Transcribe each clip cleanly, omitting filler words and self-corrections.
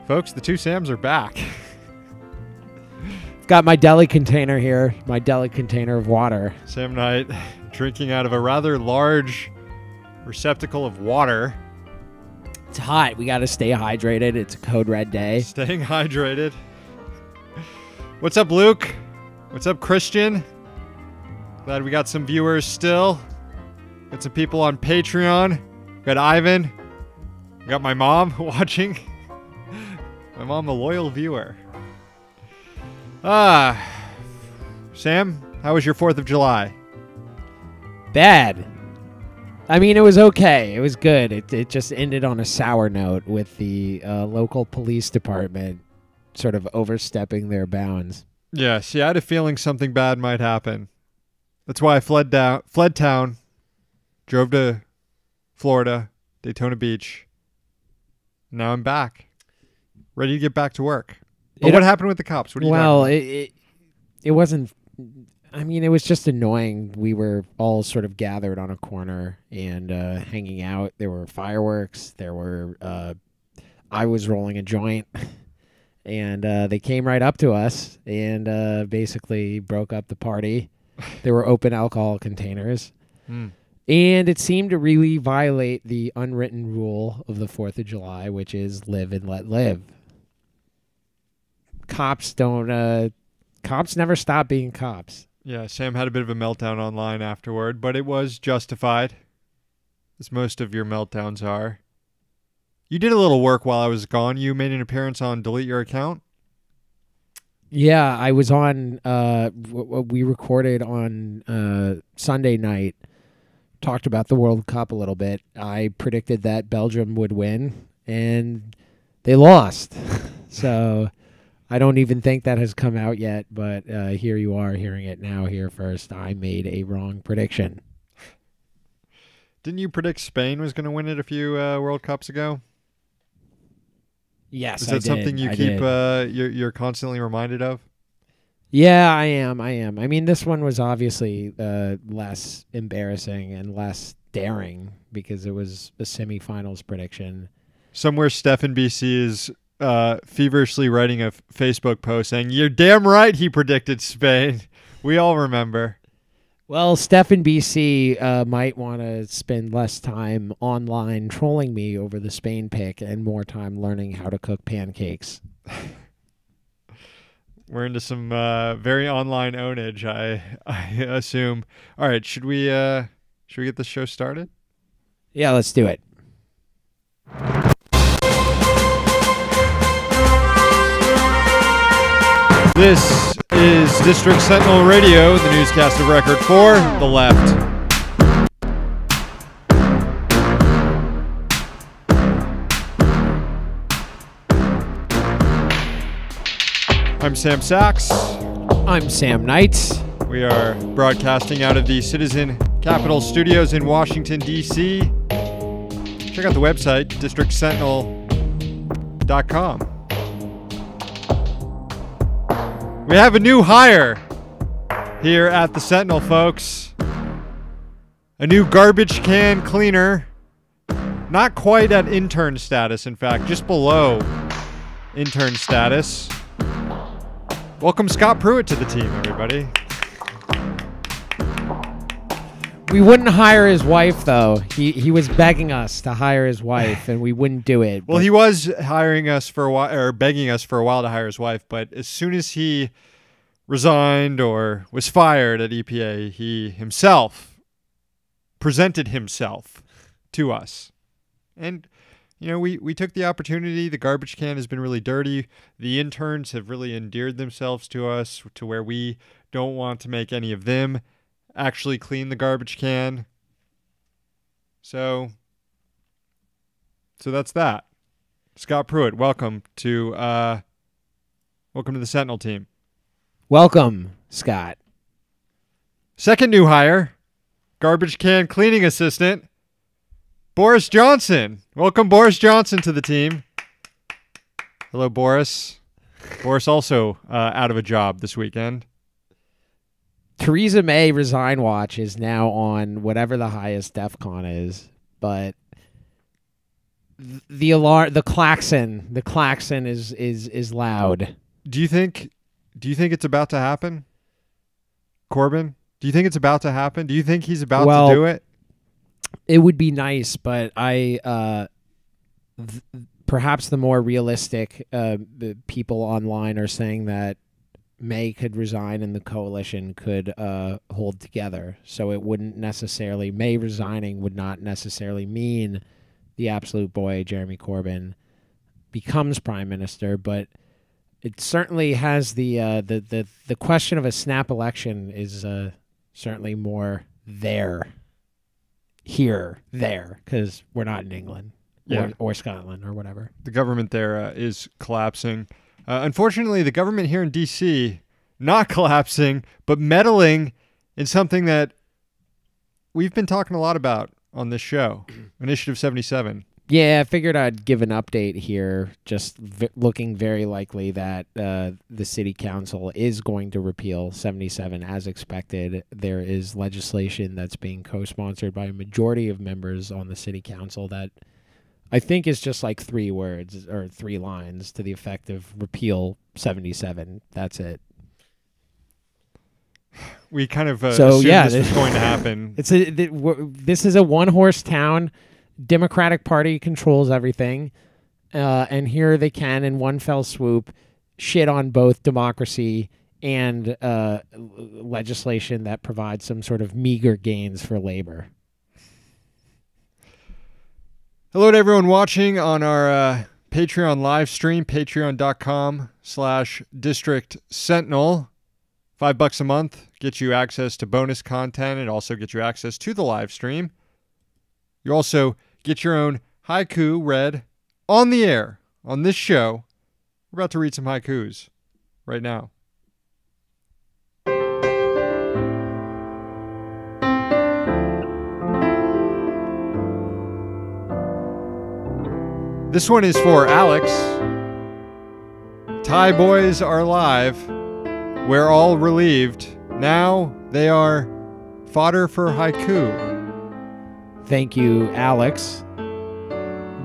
Folks, the two Sams are back. Got my deli container here, my deli container of water. Sam Knight drinking out of a rather large receptacle of water. It's hot. We got to stay hydrated. It's a code red day. Staying hydrated. What's up, Luke? What's up, Christian? Glad we got some viewers still. Got some people on Patreon. Got Ivan. Got my mom watching. My mom, a loyal viewer. Sam, how was your 4th of July? Bad. I mean, it was okay. It was good. It just ended on a sour note with the local police department sort of overstepping their bounds. Yeah, see, I had a feeling something bad might happen. That's why I fled town, drove to Florida, Daytona Beach. Now I'm back. Ready to get back to work. But what happened with the cops? What are you talking about? It wasn't... I mean, it was just annoying. We were all sort of gathered on a corner and hanging out. There were fireworks. There were... I was rolling a joint. And they came right up to us and basically broke up the party. There were open alcohol containers. And it seemed to really violate the unwritten rule of the 4th of July, which is live and let live. Cops never stop being cops. Yeah, Sam had a bit of a meltdown online afterward, but it was justified, as most of your meltdowns are. You did a little work while I was gone. You made an appearance on Delete Your Account. Yeah, I was on, we recorded on Sunday night, talked about the World Cup a little bit. I predicted that Belgium would win, and they lost. So I don't even think that has come out yet, but here you are hearing it now here first. I made a wrong prediction. Didn't you predict Spain was going to win it a few World Cups ago? Yes, Is that something you keep you're constantly reminded of? Yeah, I am. I mean, this one was obviously less embarrassing and less daring because it was a semifinals prediction. Somewhere Stefan BC is feverishly writing a Facebook post saying, "You're damn right he predicted Spain." We all remember. Well, Stefan BC might want to spend less time online trolling me over the Spain pick and more time learning how to cook pancakes. We're into some very online ownage, I assume. All right, should we get the show started? Yeah, let's do it. This is District Sentinel Radio, the newscast of record for the left. I'm Sam Sachs. I'm Sam Knight. We are broadcasting out of the Citizen Capitol Studios in Washington, D.C. Check out the website, districtsentinel.com. We have a new hire here at the Sentinel, folks. A new garbage can cleaner. Not quite at intern status, in fact, just below intern status. Welcome Scott Pruitt to the team, everybody. We wouldn't hire his wife, though. He was begging us to hire his wife, and we wouldn't do it. Well, he was hiring us for a while, or begging us for a while to hire his wife, but as soon as he resigned or was fired at EPA, he himself presented himself to us. And, you know, we took the opportunity. The garbage can has been really dirty. The interns have really endeared themselves to us to where we don't want to make any of them actually clean the garbage can. So that's that. Scott Pruitt, welcome to the Sentinel team. Welcome, Scott. Second new hire, garbage can cleaning assistant, Boris Johnson. Welcome, Boris Johnson, to the team. Hello, Boris. Boris also out of a job this weekend. Theresa May resign watch is now on whatever the highest DEF CON is, but the alarm, the klaxon is loud. Do you think it's about to happen, Corbin? Do you think it's about to happen? Do you think he's about to do it? It would be nice, but perhaps the more realistic people online are saying that May could resign and the coalition could hold together. So it wouldn't necessarily, May resigning would not necessarily mean the absolute boy, Jeremy Corbyn, becomes prime minister, but it certainly has the question of a snap election is certainly more there, because we're not in England or Scotland or whatever. The government there is collapsing. Unfortunately, the government here in D.C. not collapsing, but meddling in something that we've been talking a lot about on this show, Initiative 77. Yeah, I figured I'd give an update here, just looking very likely that the city council is going to repeal 77 as expected. There is legislation that's being co-sponsored by a majority of members on the city council that I think is just like 3 words or 3 lines to the effect of repeal 77. That's it. We kind of assumed this was going to happen. This is a one-horse town. Democratic Party controls everything, and here they can, in one fell swoop, shit on both democracy and legislation that provides some sort of meager gains for labor. Hello to everyone watching on our Patreon live stream, patreon.com/District Sentinel. $5 a month gets you access to bonus content. It also gets you access to the live stream. You also get your own haiku read on the air on this show. We're about to read some haikus right now. This one is for Alex. Thai boys are live. We're all relieved. Now they are fodder for haiku. Thank you, Alex.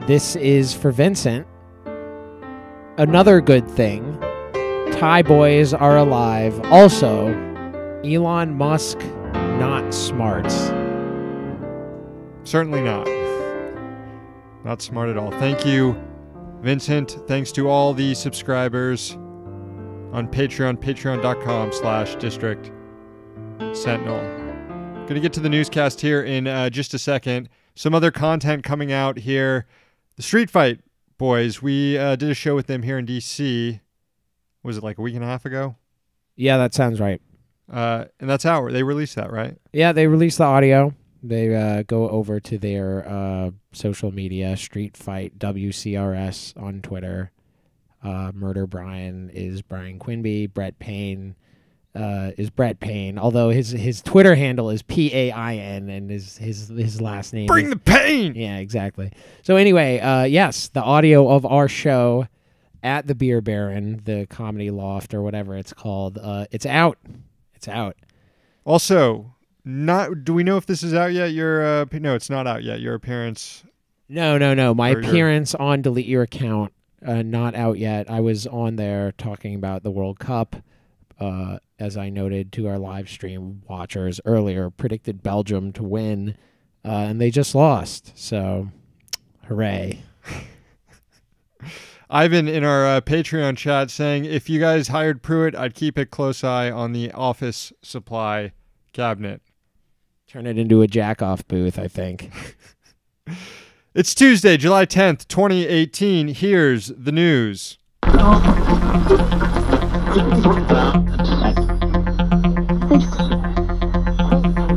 This is for Vincent. Another good thing. Thai boys are alive. Also, Elon Musk not smart. Certainly not. Not smart at all. Thank you, Vincent. Thanks to all the subscribers on Patreon, patreon.com/District Sentinel. Going to get to the newscast here in just a second. Some other content coming out here. The Street Fight Boys. We did a show with them here in D.C. Was it like a week and a half ago? Yeah, that sounds right. And that's out. They released that, right? Yeah, they released the audio. They go over to their social media, Street Fight WCRS on Twitter. Murder Brian is Brian Quinby. Brett Payne is Brett Payne, although his Twitter handle is PAIN and his last name. Bring the pain! Yeah, exactly. So anyway, yes, the audio of our show at the Beer Baron, the Comedy Loft or whatever it's called, it's out. It's out. Also, do we know if this is out yet? No, it's not out yet. Your appearance. No. My appearance on Delete Your Account, not out yet. I was on there talking about the World Cup. As I noted to our live stream watchers earlier, predicted Belgium to win, and they just lost. So, hooray. Ivan in our Patreon chat saying, if you guys hired Pruitt, I'd keep a close eye on the office supply cabinet. Turn it into a jack-off booth, I think. It's Tuesday, July 10th, 2018. Here's the news.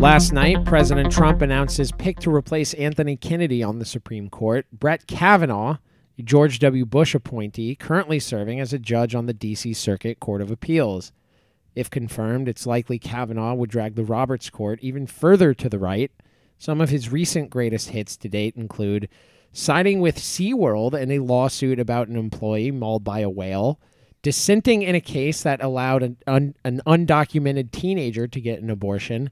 Last night, President Trump announced his pick to replace Anthony Kennedy on the Supreme Court. Brett Kavanaugh, a George W. Bush appointee, currently serving as a judge on the D.C. Circuit Court of Appeals. If confirmed, it's likely Kavanaugh would drag the Roberts Court even further to the right. Some of his recent greatest hits to date include siding with SeaWorld in a lawsuit about an employee mauled by a whale, dissenting in a case that allowed an undocumented teenager to get an abortion.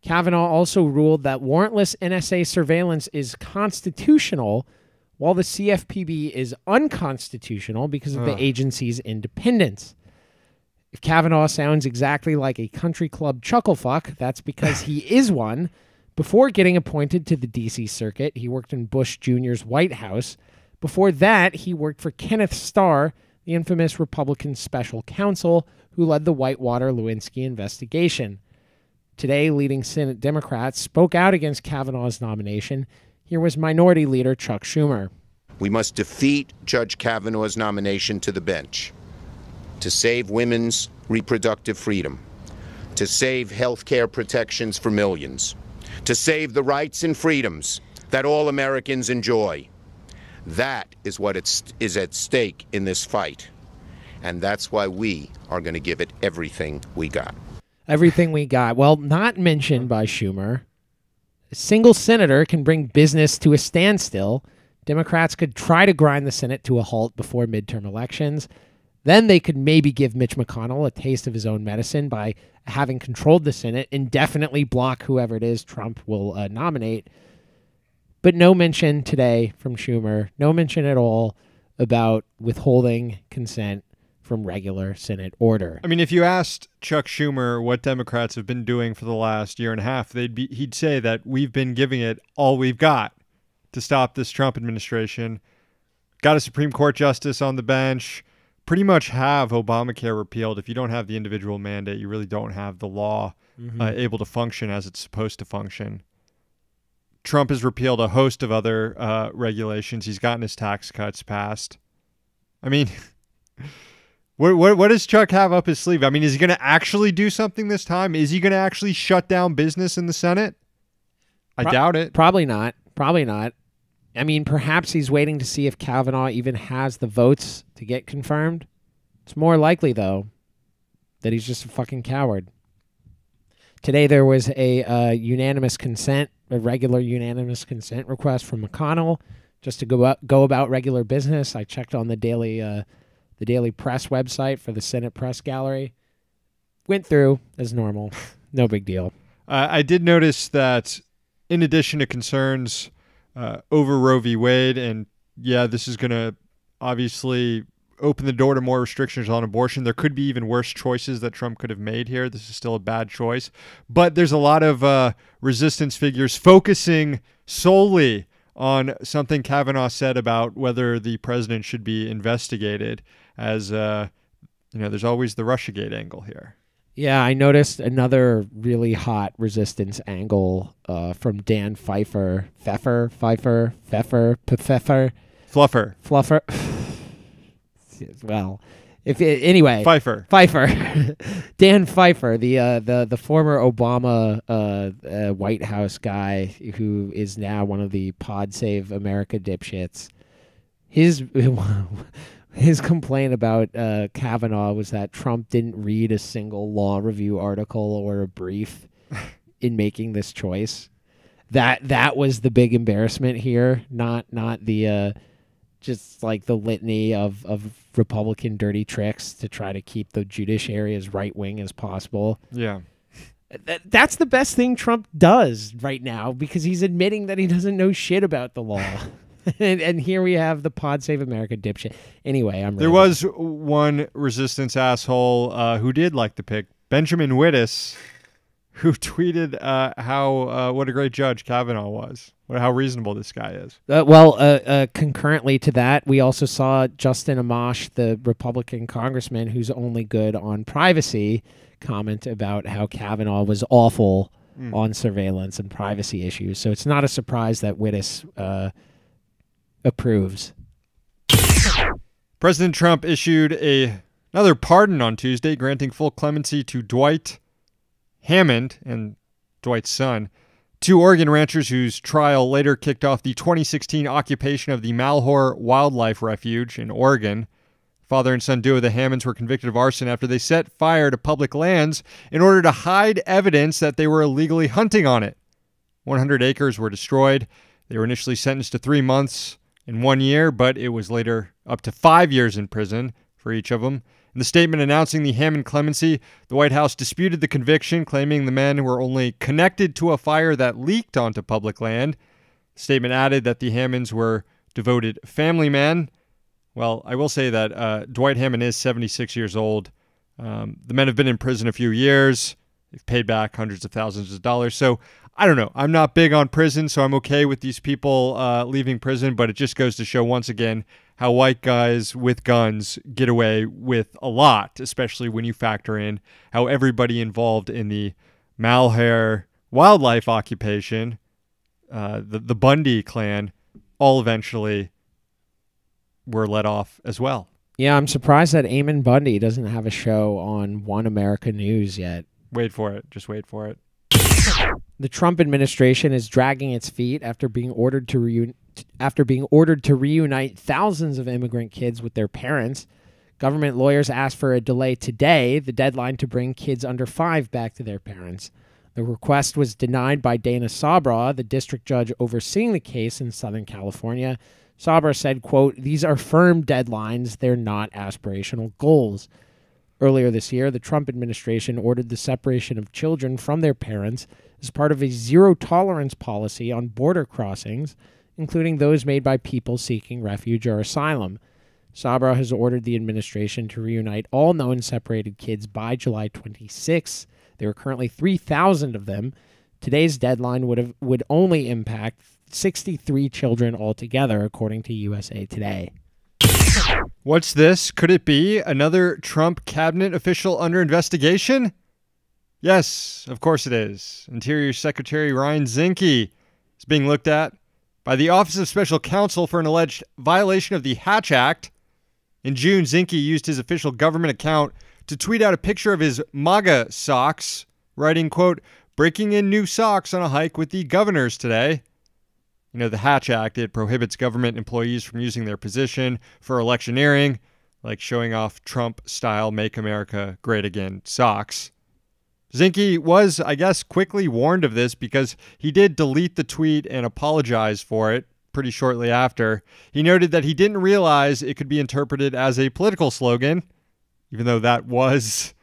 Kavanaugh also ruled that warrantless NSA surveillance is constitutional while the CFPB is unconstitutional because of the agency's independence. If Kavanaugh sounds exactly like a country club chucklefuck, that's because he is one. Before getting appointed to the D.C. Circuit, he worked in Bush Jr.'s White House. Before that, he worked for Kenneth Starr, the infamous Republican special counsel who led the Whitewater Lewinsky investigation. Today, leading Senate Democrats spoke out against Kavanaugh's nomination. Here was Minority Leader Chuck Schumer. We must defeat Judge Kavanaugh's nomination to the bench to save women's reproductive freedom, to save health care protections for millions, to save the rights and freedoms that all Americans enjoy. That is what is at stake in this fight. And that's why we are going to give it everything we got. Everything we got. Well, not mentioned by Schumer. A single senator can bring business to a standstill. Democrats could try to grind the Senate to a halt before midterm elections. Then they could maybe give Mitch McConnell a taste of his own medicine by having controlled the Senate, indefinitely block whoever it is Trump will nominate. But no mention today from Schumer, no mention at all about withholding consent from regular Senate order. I mean, if you asked Chuck Schumer what Democrats have been doing for the last year and a half, he'd say that we've been giving it all we've got to stop this Trump administration. Got a Supreme Court justice on the bench, pretty much have Obamacare repealed. If you don't have the individual mandate, you really don't have the law able to function as it's supposed to function. Trump has repealed a host of other regulations. He's gotten his tax cuts passed. I mean, what does Chuck have up his sleeve? I mean, is he going to actually do something this time? Is he going to actually shut down business in the Senate? I doubt it. Probably not. Probably not. I mean, perhaps he's waiting to see if Kavanaugh even has the votes to get confirmed. It's more likely, though, that he's just a fucking coward. Today there was a regular unanimous consent request from McConnell just to go about regular business. I checked on the Daily Press website for the Senate Press Gallery. Went through as normal. No big deal. I did notice that in addition to concerns over Roe v. Wade, and yeah, this is going to obviously open the door to more restrictions on abortion. There could be even worse choices that Trump could have made here. This is still a bad choice. But there's a lot of resistance figures focusing solely on something Kavanaugh said about whether the president should be investigated, as there's always the Russiagate angle here. Yeah, I noticed another really hot resistance angle from Dan Fluffer. Well, anyway, Pfeiffer. Dan Pfeiffer, the former Obama White House guy who is now one of the Pod Save America dipshits. His complaint about Kavanaugh was that Trump didn't read a single law review article or a brief in making this choice. That was the big embarrassment here, not the just like the litany of Republican dirty tricks to try to keep the judiciary as right-wing as possible. Yeah. That's the best thing Trump does right now, because he's admitting that he doesn't know shit about the law. and here we have the Pod Save America dipshit. Anyway, there was one resistance asshole who did like the pick, Benjamin Wittes, who tweeted how what a great judge Kavanaugh was. How reasonable this guy is. Concurrently to that, we also saw Justin Amash, the Republican congressman who's only good on privacy, comment about how Kavanaugh was awful on surveillance and privacy issues. So it's not a surprise that Wittes approves. President Trump issued another pardon on Tuesday, granting full clemency to Dwight Hammond and Dwight's son, two Oregon ranchers whose trial later kicked off the 2016 occupation of the Malheur Wildlife Refuge in Oregon. Father and son duo of the Hammonds were convicted of arson after they set fire to public lands in order to hide evidence that they were illegally hunting on it. 100 acres were destroyed. They were initially sentenced to 3 months and 1 year, but it was later up to 5 years in prison for each of them. In the statement announcing the Hammond clemency, the White House disputed the conviction, claiming the men were only connected to a fire that leaked onto public land. The statement added that the Hammonds were devoted family man. Well, I will say that Dwight Hammond is 76 years old. The men have been in prison a few years. They've paid back hundreds of thousands of dollars. So I don't know. I'm not big on prison, so I'm okay with these people leaving prison. But it just goes to show once again how white guys with guns get away with a lot, especially when you factor in how everybody involved in the Malheur wildlife occupation, the Bundy clan, all eventually were let off as well. Yeah, I'm surprised that Eamon Bundy doesn't have a show on One America News yet. Wait for it. Just wait for it. The Trump administration is dragging its feet after being ordered to reunite thousands of immigrant kids with their parents. Government lawyers asked for a delay today, the deadline to bring kids under 5 back to their parents. The request was denied by Dana Sabra, the district judge overseeing the case in Southern California. Sabra said, quote, "These are firm deadlines. They're not aspirational goals." Earlier this year, the Trump administration ordered the separation of children from their parents as part of a zero-tolerance policy on border crossings, including those made by people seeking refuge or asylum. Sabra has ordered the administration to reunite all known separated kids by July 26. There are currently 3,000 of them. Today's deadline would only impact 63 children altogether, according to USA Today. What's this? Could it be another Trump cabinet official under investigation? Yes, of course it is. Interior Secretary Ryan Zinke is being looked at by the Office of Special Counsel for an alleged violation of the Hatch Act. In June, Zinke used his official government account to tweet out a picture of his MAGA socks, writing, quote, "Breaking in new socks on a hike with the governors today." You know, the Hatch Act, it prohibits government employees from using their position for electioneering, like showing off Trump-style Make America Great Again socks. Zinke was, I guess, quickly warned of this because he did delete the tweet and apologize for it pretty shortly after. He noted that he didn't realize it could be interpreted as a political slogan, even though that was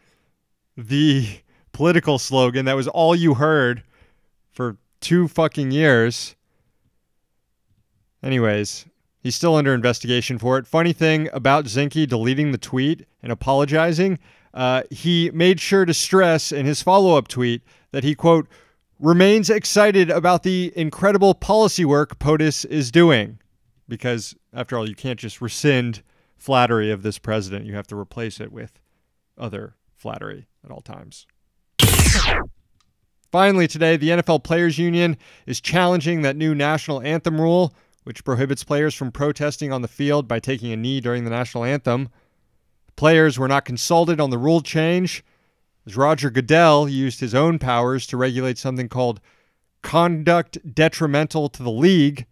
the political slogan. That was all you heard for 2 fucking years. Anyways, he's still under investigation for it. Funny thing about Zinke deleting the tweet and apologizing, he made sure to stress in his follow-up tweet that he, quote, remains excited about the incredible policy work POTUS is doing. Because, after all, you can't just rescind flattery of this president. You have to replace it with other flattery at all times. Finally, today, the NFL Players Union is challenging that new national anthem rule, which prohibits players from protesting on the field by taking a knee during the national anthem. Players were not consulted on the rule change, as Roger Goodell used his own powers to regulate something called conduct detrimental to the league.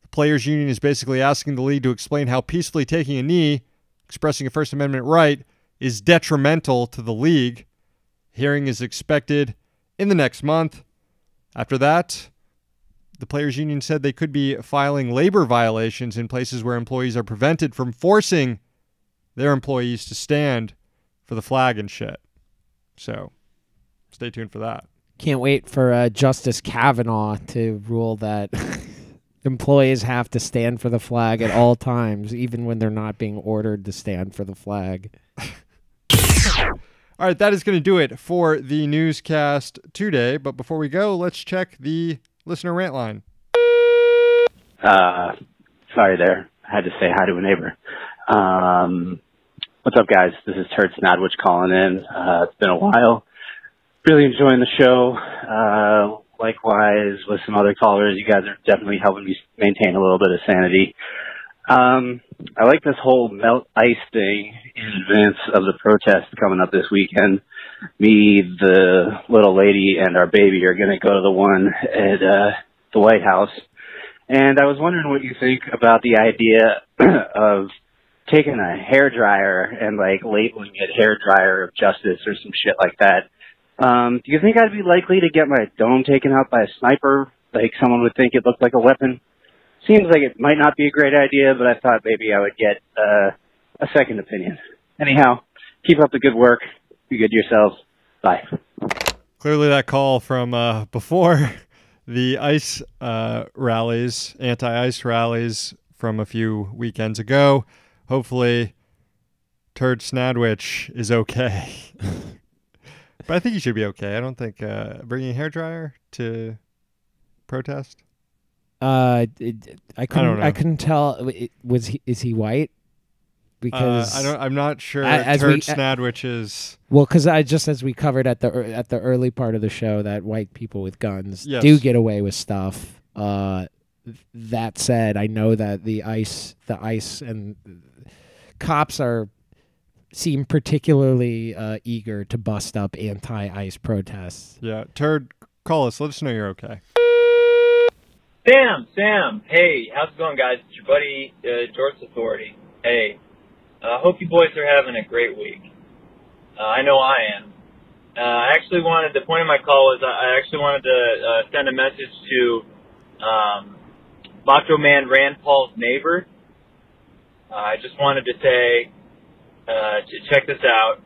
The Players Union is basically asking the league to explain how peacefully taking a knee, expressing a First Amendment right, is detrimental to the league. Hearing is expected in the next month. After that, the Players Union said they could be filing labor violations in places where employees are prevented from forcing their employees to stand for the flag and shit. So, stay tuned for that. Can't wait for Justice Kavanaugh to rule that employees have to stand for the flag at all times, even when they're not being ordered to stand for the flag. All right, that is going to do it for the newscast today. But before we go, let's check the listener rant line. Sorry there. I had to say hi to a neighbor. What's up, guys? This is Turd Snadwich calling in. It's been a while. Really enjoying the show. Likewise, with some other callers, you guys are definitely helping me maintain a little bit of sanity. I like this whole melt ice thing in advance of the protest coming up this weekend. Me, the little lady, and our baby are going to go to the one at the White House. And I was wondering what you think about the idea of taking a hairdryer and, like, labeling it hairdryer of justice or some shit like that. Do you think I'd be likely to get my dome taken out by a sniper? Like, someone would think it looked like a weapon? Seems like it might not be a great idea, but I thought maybe I would get a second opinion. Anyhow, keep up the good work. Be good to yourselves. Bye. Clearly that call from before the ICE rallies, anti-ICE rallies, from a few weekends ago. Hopefully, Turd Snadwich is okay. But I think he should be okay. I don't think bringing a hairdryer to protest. I don't know. I couldn't tell. Is he white? Because I'm not sure. as Turd we- Snadwich is. Well, because as we covered at the early part of the show, that white people with guns Yes. do get away with stuff. That said, I know that the ICE and cops seem particularly eager to bust up anti-ICE protests. Yeah, Turd, call us. Let us know you're okay. Sam, hey, how's it going, guys? It's your buddy, George Authority. Hey, hope you boys are having a great week. I know I am. The point of my call was I actually wanted to send a message to Macho Man Rand Paul's neighbor. I just wanted to say, check this out.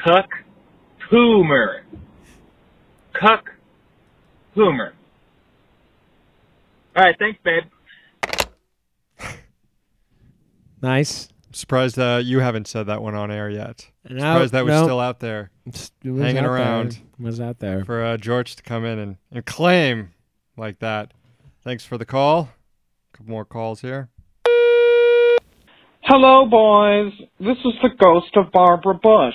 Cuck Poomer. Cuck Poomer. All right, thanks, babe. Nice. Surprised you haven't said that one on air yet. No, Surprised that was no. still out there. It Hanging out there. around. It was out there. For George to come in and claim like that. Thanks for the call. A couple more calls here. Hello, boys. This is the ghost of Barbara Bush.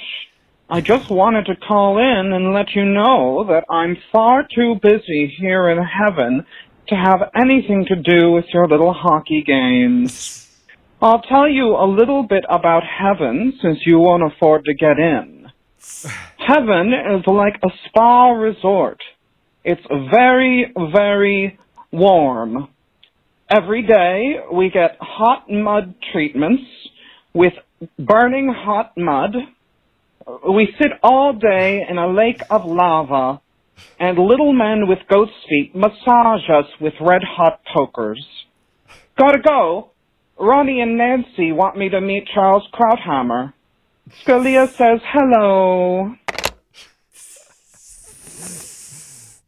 I just wanted to call in and let you know that I'm far too busy here in heaven to have anything to do with your little hockey games. I'll tell you a little bit about heaven since you won't afford to get in. Heaven is like a spa resort. It's very, very warm. Every day we get hot mud treatments with burning hot mud. We sit all day in a lake of lava, and little men with goat's feet massage us with red-hot pokers. Gotta go. Ronnie and Nancy want me to meet Charles Krauthammer. Scalia says hello.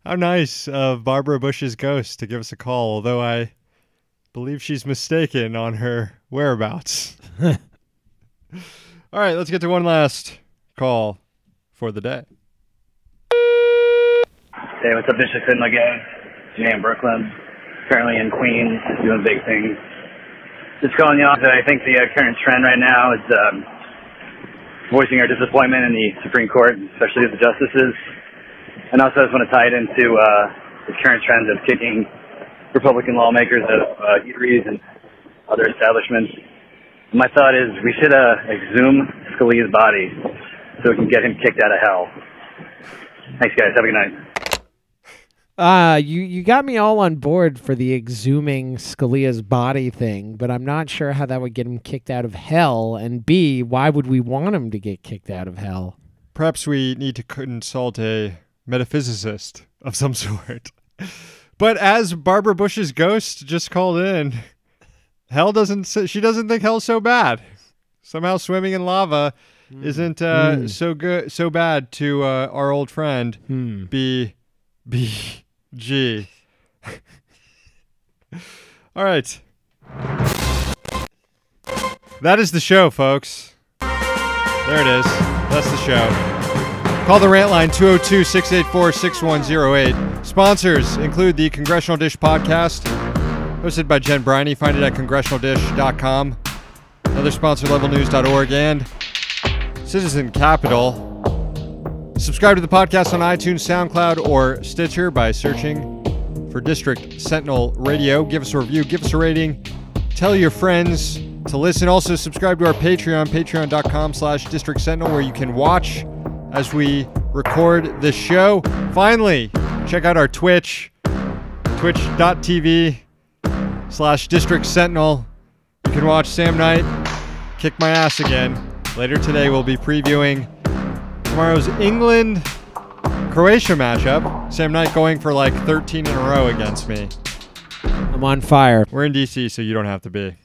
How nice of Barbara Bush's ghost to give us a call, although I believe she's mistaken on her whereabouts. All right, let's get to one last call for the day. Hey, what's up, District Sentinel gang? Jay in Brooklyn, currently in Queens, doing big things. Just calling you off that I think the current trend right now is voicing our disappointment in the Supreme Court, especially the justices. And also I just want to tie it into the current trend of kicking Republican lawmakers out of eateries and other establishments. My thought is we should exhume Scalia's body so we can get him kicked out of hell. Thanks, guys. Have a good night. You got me all on board for the exhuming Scalia's body thing, but I'm not sure how that would get him kicked out of hell. And B, why would we want him to get kicked out of hell? Perhaps we need to consult a metaphysicist of some sort. But as Barbara Bush's ghost just called in, she doesn't think hell's so bad. Somehow swimming in lava isn't so bad to our old friend BG. All right. That is the show, folks. There it is. That's the show. Call the rant line 202-684-6108. Sponsors include the Congressional Dish podcast, hosted by Jen Briney. Find it at congressionaldish.com. Another sponsor, levelnews.org, and Citizen Capital. Subscribe to the podcast on iTunes, SoundCloud, or Stitcher by searching for District Sentinel Radio. Give us a review, give us a rating, tell your friends to listen. Also, subscribe to our Patreon, patreon.com/District Sentinel, where you can watch as we record this show. Finally, check out our Twitch, twitch.tv/District Sentinel. You can watch Sam Knight kick my ass again. Later today, we'll be previewing tomorrow's England-Croatia matchup. Sam Knight going for like 13 in a row against me. I'm on fire. We're in D.C., so you don't have to be.